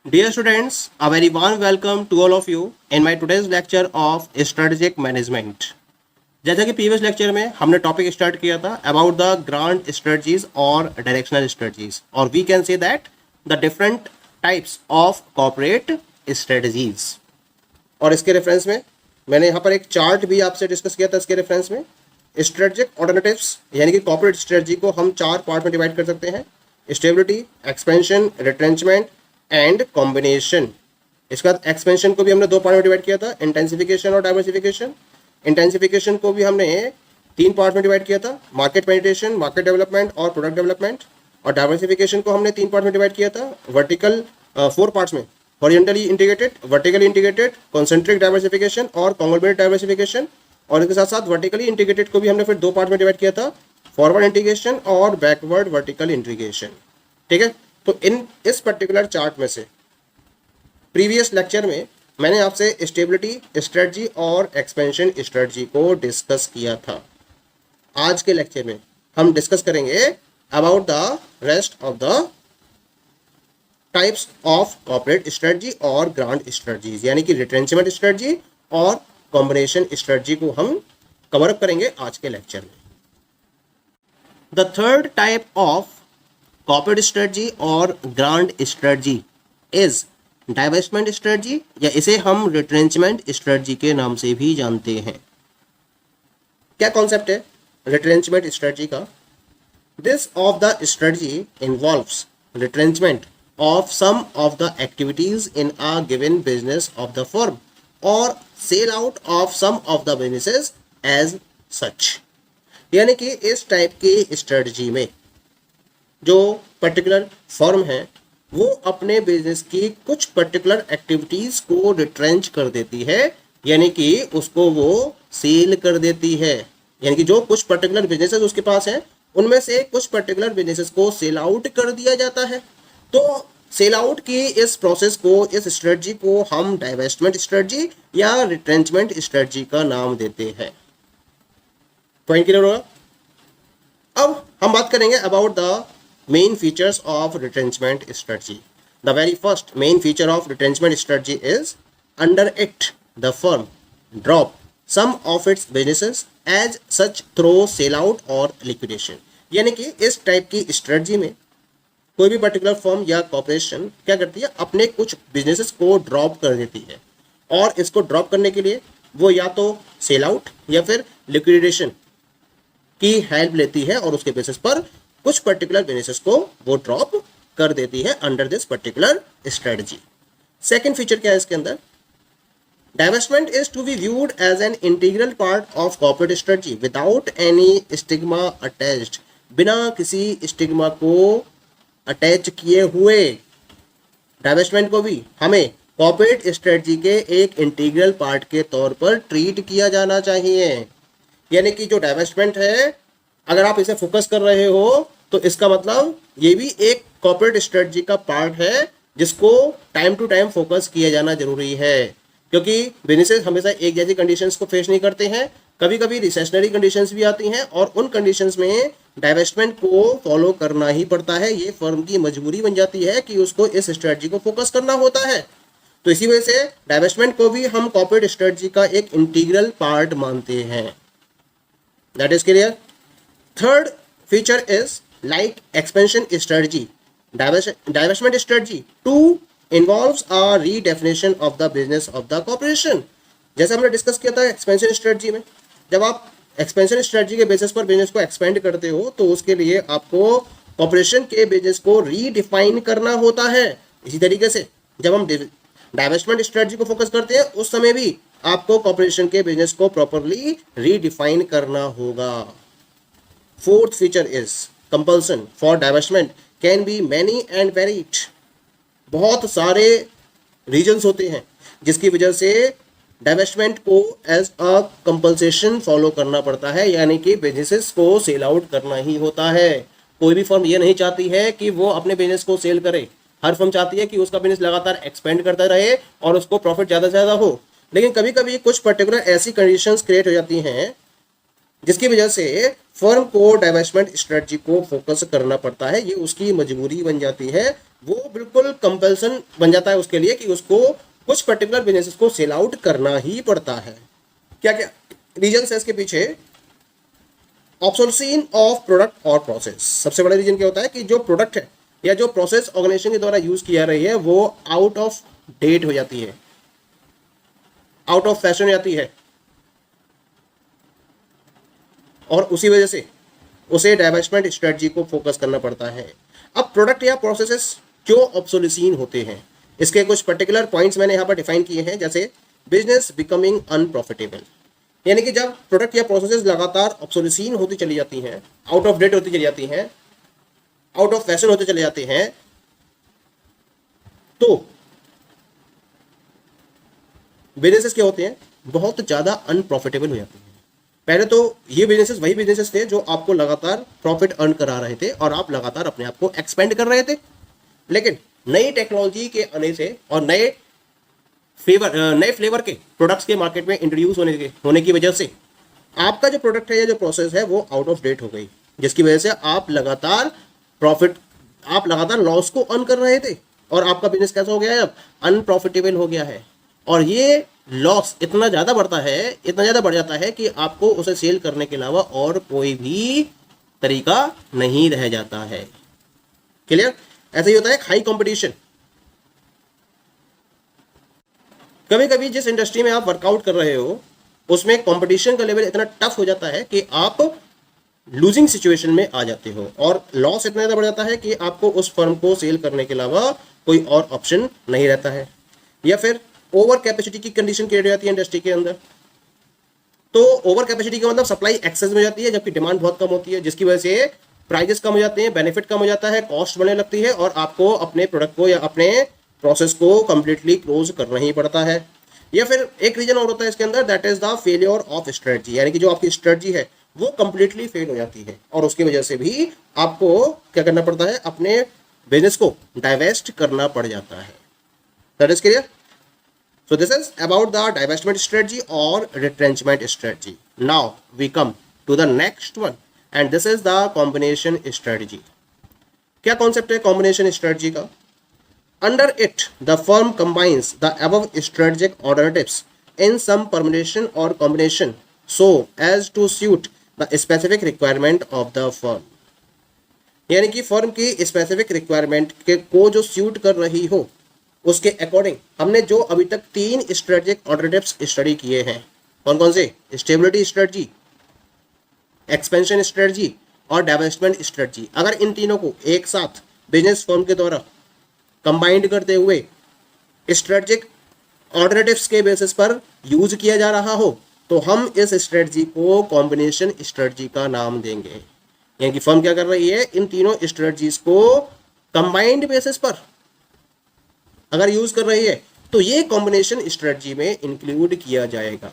Dear students, a very warm welcome to all of you in my today's lecture of strategic management. जैसा कि previous lecture में हमने topic start किया था about the grand strategies और directional strategies और we can say that the different types of corporate strategies. और इसके रेफरेंस में मैंने यहाँ पर एक चार्ट भी आपसे डिस्कस किया था। इसके रेफरेंस में स्ट्रेटेजिक ऑल्टरनेटिव्स यानी कि कॉर्पोरेट स्ट्रेटजी को हम 4 पार्ट में डिवाइड कर सकते हैं: stability, expansion, retrenchment and combination. इसके बाद एक्सपेंशन को भी हमने 2 पार्ट में डिवाइड किया था, इंटेंसिफिकेशन और डाइवर्सिफिकेशन। इंटेंसिफिकेशन को भी हमने 3 पार्ट में डिवाइड किया था, मार्केट पेनिट्रेशन, मार्केट डेवलपमेंट और प्रोडक्ट डेवलपमेंट। और डाइवर्सिफिकेशन को हमने 3 पार्ट में डिवाइड किया था, वर्टिकल 4 पार्ट्स में, horizontally integrated, vertically integrated, concentric diversification और कॉन्ग्लोमेरेट डाइवर्सिफिकेशन। और इसके साथ साथ वर्टिकली इंटीग्रेटेड को भी हमने फिर 2 पार्ट में डिवाइड किया था, फॉरवर्ड इंटीग्रेशन और बैकवर्ड वर्टिकल इंटीग्रेशन। ठीक है, तो इस पर्टिकुलर चार्ट में से प्रीवियस लेक्चर में मैंने आपसे स्टेबिलिटी स्ट्रेटजी और एक्सपेंशन स्ट्रेटजी को डिस्कस किया था। आज के लेक्चर में हम डिस्कस करेंगे about the rest of the types of corporate strategy और ग्रांड स्ट्रेटजीज, यानी कि रिट्रेंचमेंट स्ट्रेटजी और कॉम्बिनेशन स्ट्रेटजी को हम कवर अप करेंगे आज के लेक्चर में। The third type of corporate strategy और grand strategy is divestment strategy, या इसे हम रिट्रेंचमेंट स्ट्रेटजी के नाम से भी जानते हैं। क्या कॉन्सेप्ट है रिट्रेंचमेंट स्ट्रेटजी का? This of the strategy involves retrenchment of some of the activities in a given business of the firm or sell out of some of the businesses as such। यानी कि इस type की strategy में जो particular firm है वो अपने business की कुछ पर्टिकुलर एक्टिविटीज को रिट्रेंच कर देती है, यानी कि उसको वो सेल कर देती है। यानी कि जो कुछ पर्टिकुलर बिजनेसेस उसके पास है उनमें से कुछ पर्टिकुलर बिजनेसेस को सेल आउट कर दिया जाता है। तो सेल आउट की इस प्रोसेस को, इस स्ट्रेटजी को हम डाइवेस्टमेंट स्ट्रेटजी या रिट्रेंचमेंट स्ट्रेटजी का नाम देते हैं। पॉइंट क्लियर होगा? अब हम बात करेंगे about the main features of retrenchment strategy. The very first main feature of retrenchment strategy is under it the firm drop some of its businesses as such through sell out और liquidation. यानी कि इस type की strategy में कोई भी particular firm या corporation क्या करती है, अपने कुछ बिजनेसेस को ड्रॉप कर देती है और इसको ड्रॉप करने के लिए वो या तो सेल आउट या फिर लिक्विडेशन की हेल्प लेती है और उसके बेसिस पर कुछ पर्टिकुलर बिजनेसेस को वो ड्रॉप कर देती है under this particular strategy. Second feature क्या है इसके अंदर? Divestment is to be viewed as an integral part of corporate strategy without any stigma attached. बिना किसी स्टिग्मा को अटैच किए हुए डाइवेस्टमेंट को भी हमें कॉर्पोरेट स्ट्रेटजी के एक इंटीग्रल पार्ट के तौर पर ट्रीट किया जाना चाहिए। यानी कि जो डाइवेस्टमेंट है, अगर आप इसे फोकस कर रहे हो तो इसका मतलब ये भी एक कॉर्पोरेट स्ट्रेटजी का पार्ट है जिसको टाइम टू टाइम फोकस किया जाना जरूरी है, क्योंकि बिजनेसेस हमेशा एक जैसी कंडीशंस को फेस नहीं करते हैं। कभी कभी रिसेशनरी कंडीशंस भी आती हैं और उन कंडीशंस में डाइवेस्टमेंट को फॉलो करना ही पड़ता है। ये फर्म की मजबूरी बन जाती है कि उसको इस स्ट्रेटजी को फोकस करना होता है। तो इसी वजह से डाइवेस्टमेंट को भी हम कॉर्पोरेट स्ट्रेटजी का एक इंटीग्रल पार्ट मानते हैं। That is clear? Third feature is like expansion strategy, divestment strategy too involves a redefinition of the business of the corporation. जैसे हमने डिस्कस किया था एक्सपेंशन स्ट्रेटजी में, जब आप एक्सपेंशन स्ट्रेटजी के बेसिस पर बिजनेस को एक्सपेंड करते हो तो उसके लिए आपको कॉर्पोरेशन के बिजनेस को रीडिफाइन करना होता है। इसी तरीके से जब हम डाइवेस्टमेंट स्ट्रेटजी को फोकस करते हैं उस समय भी आपको कॉर्पोरेशन के बिजनेस को प्रॉपरली रीडिफाइन करना होगा। Fourth feature is compulsion for divestment can be many and varied. बहुत सारे रीजंस होते हैं जिसकी वजह से डाइवेस्टमेंट को एज अ कंपल्सेशन फॉलो करना पड़ता है, यानी कि बिजनेसेस को सेल आउट करना ही होता है। कोई भी फर्म ये नहीं चाहती है कि वो अपने बिजनेस को सेल करे। हर फर्म चाहती है कि उसका बिजनेस लगातार एक्सपेंड करता रहे और उसको प्रॉफिट ज़्यादा से ज़्यादा हो। लेकिन कभी कभी कुछ पर्टिकुलर ऐसी कंडीशंस क्रिएट हो जाती हैं जिसकी वजह से फर्म को डाइवेस्टमेंट स्ट्रेटजी को फोकस करना पड़ता है। ये उसकी मजबूरी बन जाती है वो बिल्कुल कंपल्सन बन जाता है उसके लिए कि उसको कुछ पर्टिकुलर बिजनेसेस को सेल आउट करना ही पड़ता है। क्या क्या रीजन है इसके पीछे? ऑब्सोल्यूशन ऑफ प्रोडक्ट और प्रोसेस। सबसे बड़ा रीजन क्या होता है कि जो प्रोडक्ट है या जो प्रोसेस ऑर्गेनाइजेशन के द्वारा यूज किया रही है वो आउट ऑफ डेट हो जाती है, आउट ऑफ फैशन हो जाती है, और उसी वजह से उसे डाइवर्समेंट स्ट्रेटजी को फोकस करना पड़ता है। अब प्रोडक्ट या प्रोसेसेस जो ऑब्सोल्यूशन होते हैं, इसके कुछ पर्टिकुलर पॉइंट्स मैंने यहाँ पर डिफाइन किए हैं, जैसे बिजनेस बिकमिंग अनप्रॉफिटेबल, यानी कि जब प्रोडक्ट या प्रोसेसेस लगातार ऑब्सोल्यूशन होती चली जाती हैं, आउट ऑफ डेट होती चली जाती हैं, आउट ऑफ फैशन होते चले जाते हैं, तो बिजनेसेस क्या होते हैं, बहुत ज्यादा अनप्रॉफिटेबल हो जाते हैं। पहले तो ये बिजनेसेस वही बिजनेसेस थे जो आपको लगातार प्रॉफिट अर्न करा रहे थे और आप लगातार अपने आप को एक्सपेंड कर रहे थे, लेकिन नई टेक्नोलॉजी के आने से और नए फ्लेवर के प्रोडक्ट्स के मार्केट में इंट्रोड्यूस होने की वजह से आपका जो प्रोडक्ट है या जो प्रोसेस है वो आउट ऑफ डेट हो गई, जिसकी वजह से आप लगातार लॉस को अर्न कर रहे थे और आपका बिजनेस कैसा हो गया है, अब अनप्रॉफिटेबल हो गया है। और ये लॉस इतना ज़्यादा बढ़ जाता है कि आपको उसे सेल करने के अलावा और कोई भी तरीका नहीं रह जाता है। क्लियर? ऐसा ही होता है हाई कंपटीशन। कभी कभी जिस इंडस्ट्री में आप वर्कआउट कर रहे हो उसमें कंपटीशन का लेवल इतना टफ हो जाता है कि आप लूजिंग सिचुएशन में आ जाते हो और लॉस इतना ज़्यादा बढ़ जाता है कि आपको उस फर्म को सेल करने के अलावा कोई और ऑप्शन नहीं रहता है, या फिर ओवर कैपेसिटी की कंडीशन क्रिएट हो जाती है इंडस्ट्री के अंदर। तो ओवर कैपेसिटी का मतलब सप्लाई एक्सेस में जाती है जबकि डिमांड बहुत कम होती है, जिसकी वजह से प्राइजेस कम हो जाते हैं, बेनिफिट कम हो जाता है, कॉस्ट बढ़ने लगती है और आपको अपने प्रोडक्ट को या अपने प्रोसेस को कंप्लीटली क्लोज करना ही पड़ता है। या फिर एक रीजन और होता है इसके अंदर, that is the failure of strategy, यानी कि जो आपकी स्ट्रेटजी है वो कंप्लीटली फेल हो जाती है और उसकी वजह से भी आपको क्या करना पड़ता है, अपने बिजनेस को डाइवेस्ट करना पड़ जाता है। That is clear? So this is about the divestment strategy or retrenchment strategy. Now we come to the next one and this is the combination strategy. क्या कॉन्सेप्ट है combination strategy का? Under it, the firm combines the above strategic alternatives in some permutation or combination so as to suit the specific requirement of the firm. यानी कि firm की specific requirement के को जो suit कर रही हो उसके अकॉर्डिंग हमने जो अभी तक 3 स्ट्रेटेजिक ऑल्टरनेटिव्स स्टडी किए हैं, कौन कौन से? स्टेबिलिटी स्ट्रेटजी, एक्सपेंशन स्ट्रेटजी और डाइवेस्टमेंट स्ट्रेटजी। अगर इन तीनों को एक साथ बिजनेस फर्म के द्वारा कंबाइंड करते हुए स्ट्रेटेजिक ऑल्टरनेटिव्स के बेसिस पर यूज किया जा रहा हो तो हम इस स्ट्रेटजी को कॉम्बिनेशन स्ट्रेटजी का नाम देंगे। यानी कि फर्म क्या कर रही है, इन तीनों स्ट्रेटजीज को कंबाइंड बेसिस पर अगर यूज कर रही है तो ये कॉम्बिनेशन स्ट्रेटजी में इंक्लूड किया जाएगा।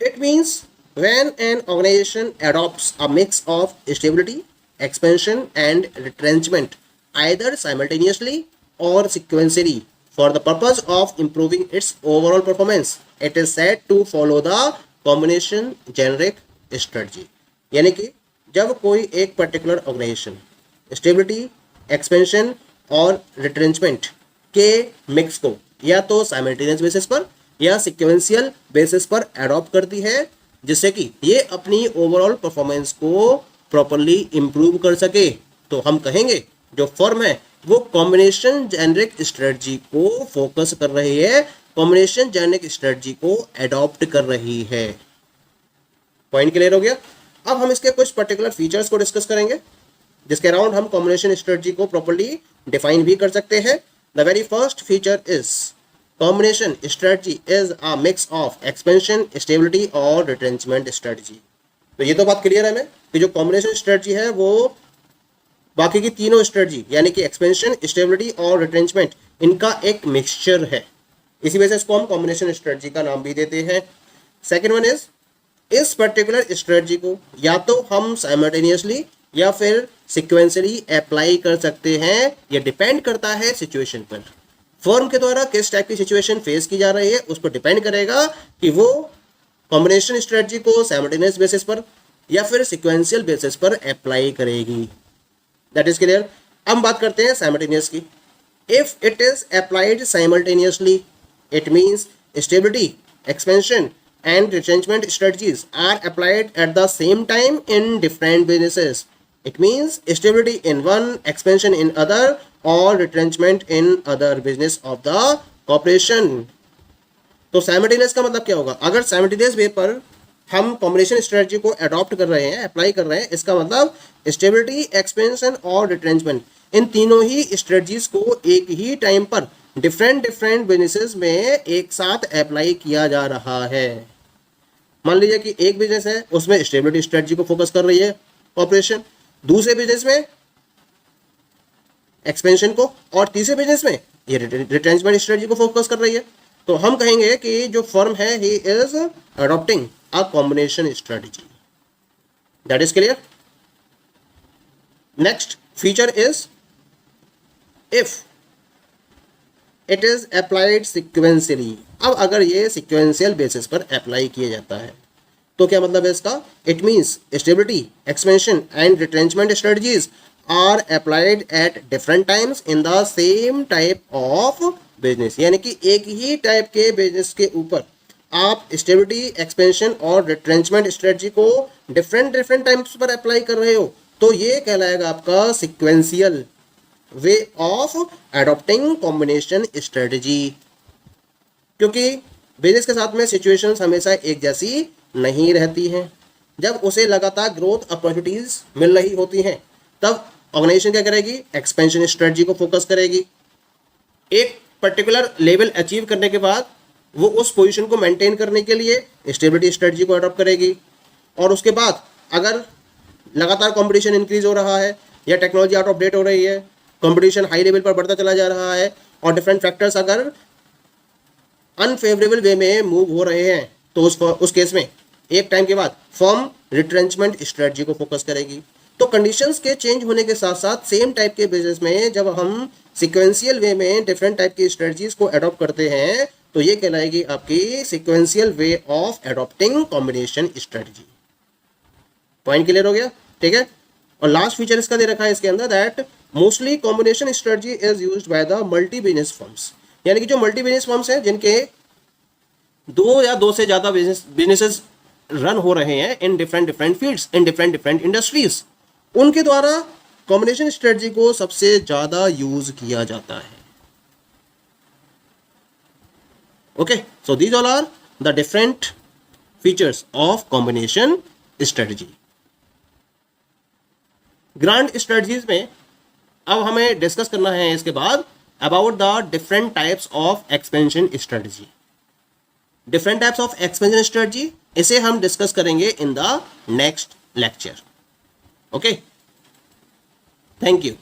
It means when an organisation adopts a mix of stability, expansion and retrenchment either simultaneously or sequentially for the purpose of improving its overall performance, it is said to follow the combination generic strategy. यानी कि जब कोई एक particular organisation stability, expansion और retrenchment के mix को या तो साइमल्टेनियस बेसिस पर या सिक्वेंशियल बेसिस पर एडॉप्ट करती है जिससे कि ये अपनी ओवरऑल परफॉर्मेंस को प्रॉपरली इंप्रूव कर सके, तो हम कहेंगे जो फर्म है वो कॉम्बिनेशन जेनरिक स्ट्रेटजी को फोकस कर रही है, कॉम्बिनेशन जेनरिक स्ट्रेटजी को एडॉप्ट कर रही है। पॉइंट क्लियर हो गया? अब हम इसके कुछ पर्टिकुलर फीचर्स को डिस्कस करेंगे जिसके अराउंड हम कॉम्बिनेशन स्ट्रेटजी को प्रॉपर्ली डिफाइन भी कर सकते हैं। The very first feature is combination strategy is a mix of expansion, stability और रिट्रेंचमेंट स्ट्रेटजी। तो ये तो बात क्लियर है हमें कि जो कॉम्बिनेशन स्ट्रेटजी है वो बाकी की तीनों स्ट्रेटजी यानी कि एक्सपेंशन, स्टेबिलिटी और रिट्रेंचमेंट इनका एक मिक्सचर है, इसी वजह से इसको हम कॉम्बिनेशन स्ट्रेटजी का नाम भी देते हैं। सेकेंड वन इज इस पर्टिकुलर स्ट्रेटजी को या तो हम साइमल्टेनियसली या फिर सिक्वेंशियली अप्लाई कर सकते हैं, ये डिपेंड करता है सिचुएशन पर। फर्म के द्वारा किस टाइप की सिचुएशन फेस की जा रही है उस पर डिपेंड करेगा कि वो कॉम्बिनेशन स्ट्रेटजी को साइमल्टेनियस बेसिस पर या फिर सिक्वेंशियल बेसिस पर अप्लाई करेगी। That is clear? अब बात करते हैं साइमल्टेनियस की। If it is applied simultaneously it means stability, expansion and retrenchment strategies are applied at the same time in different businesses. It means stability in one, expansion in other, or retrenchment in other business of the corporation. तो simultaneous का मतलब क्या होगा? अगर simultaneous वे पर हम combination strategy को adopt कर रहे हैं, अप्लाई कर रहे हैं, इसका मतलब स्टेबिलिटी, एक्सपेंशन और रिट्रेंचमेंट, इन तीनों ही स्ट्रेटजीज को एक ही टाइम पर डिफरेंट डिफरेंट बिजनेसेस में एक साथ अप्लाई किया जा रहा है। मान लीजिए कि एक बिजनेस है, उसमें स्टेबिलिटी स्ट्रेटजी को फोकस कर रही है कॉर्पोरेशन, दूसरे बिजनेस में एक्सपेंशन को, और तीसरे बिजनेस में ये रिटेंचमेंट स्ट्रेटजी को फोकस कर रही है। तो हम कहेंगे कि जो फर्म है he is adopting a combination strategy. That is clear. Next feature is if it is applied sequentially. अब अगर ये सिक्वेंशियल बेसिस पर अप्लाई किया जाता है तो क्या मतलब है इसका? It means stability, expansion and retrenchment strategies are applied at different times in the same type of business. यानी कि एक ही टाइप के बिजनेस के ऊपर आप स्टेबिलिटी, एक्सपेंशन और रिट्रेंचमेंट स्ट्रेटजी को डिफरेंट डिफरेंट टाइम्स पर अप्लाई कर रहे हो, तो ये कहलाएगा आपका sequential way of adopting combination strategy. क्योंकि बिजनेस के साथ में सिचुएशंस हमेशा एक जैसी नहीं रहती हैं। जब उसे लगातार ग्रोथ अपॉर्चुनिटीज मिल रही होती हैं तब ऑर्गेनाइजेशन क्या करेगी? एक्सपेंशन स्ट्रेटजी को फोकस करेगी। एक पर्टिकुलर लेवल अचीव करने के बाद वो उस पोजीशन को मेंटेन करने के लिए स्टेबिलिटी स्ट्रेटजी को अडॉप्ट करेगी। और उसके बाद अगर लगातार कंपटीशन इंक्रीज हो रहा है या टेक्नोलॉजी आउट ऑफ डेट हो रही है, कंपटीशन हाई लेवल पर बढ़ता चला जा रहा है और डिफरेंट फैक्टर्स अगर अनफेवरेबल वे में मूव हो रहे हैं तो उस केस में एक टाइम के बाद फर्म रिट्रेंचमेंट स्ट्रेटजी को फोकस करेगी। तो कंडीशंस के चेंज होने के साथ साथ सेम टाइप के बिजनेस में जब हम सिक्वेंशियल वे में डिफरेंट टाइप की स्ट्रेटजीज को अडॉप्ट करते हैं तो ये कहलाएगी आपकी sequential way of adopting combination strategy. Point clear हो गया? ठीक है। और लास्ट फीचर इसका दे रखा है इसके अंदर that mostly combination strategy is used by the multi business firms. यानी कि जो मल्टी बिजनेस फर्म्स हैं जिनके दो या दो से ज्यादा बिजनेसेस रन हो रहे हैं in different different fields, in different different industries, उनके द्वारा कॉम्बिनेशन स्ट्रेटजी को सबसे ज्यादा यूज किया जाता है। Okay, so these all are the different features of combination strategy. Grand strategies में अब हमें डिस्कस करना है इसके बाद about the different types of expansion strategy. Different types of expansion strategy, इसे हम डिस्कस करेंगे in the next lecture. Okay, thank you.